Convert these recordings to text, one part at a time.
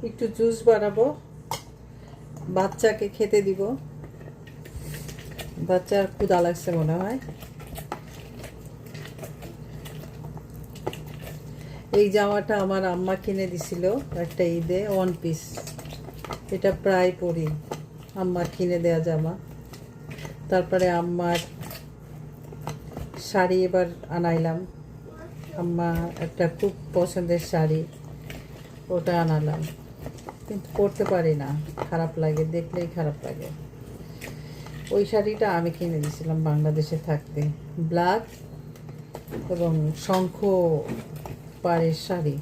একটু জুস বানাবো, বাচ্চাকে খেতে দিব। বাচ্চার ক্ষুধা লাগছে মনে হয়। এই জামাটা আমার আম্মা কিনে দিছিল একটা ঈদে, ওয়ান পিস। এটা প্রায় পরি, আম্মার কিনে দেয়া জামা। তারপরে আম্মার শাড়ি এবার আনাইলাম। আম্মা একটা খুব পছন্দের শাড়ি, ওটা আনালাম, কিন্তু পরতে পারি না, খারাপ লাগে, দেখলেই খারাপ লাগে। ওই শাড়িটা আমি কিনে দিয়েছিলাম বাংলাদেশে থাকতে, ব্ল্যাক এবং শঙ্খ পাড়ের শাড়ি।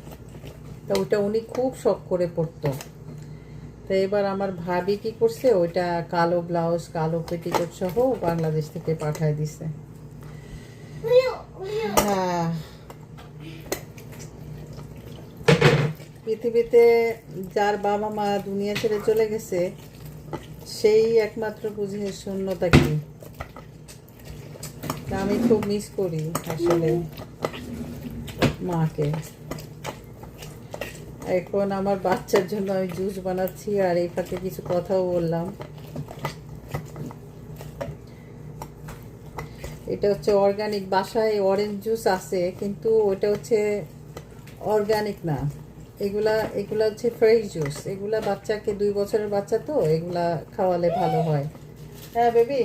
তা ওইটা উনি খুব শখ করে পরতো। তো এবার আমার ভাবি কি করছে, ওইটা কালো ব্লাউজ, কালো পেটিকোট সহ বাংলাদেশ থেকে পাঠায় দিছে। হ্যাঁ, পৃথিবীতে যার বাবা মা দুনিয়া ছেড়ে চলে গেছে, সেই একমাত্র বুঝে শূন্যতা কি। আমি খুব মিস করি আসলে মাকে। এখন আমার বাচ্চার জন্য আমি জুস বানাচ্ছি, আর এই ফাঁকে কিছু কথাও বললাম। এটা হচ্ছে অর্গানিক, বাসায় অরেঞ্জ জুস আছে, কিন্তু ওটা হচ্ছে অর্গানিক না। এগুলা এগুলা হচ্ছে ফ্রেশ জুস। এগুলা বাচ্চাকে, 2 বছরের বাচ্চা তো, এগুলা খাওয়ালে ভালো হয়। হ্যাঁ বেবি,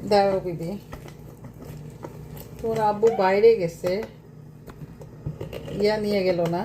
দাও বেবি। তোর আব্বু বাইরে গেছে, ইয়া নিয়ে গেল না।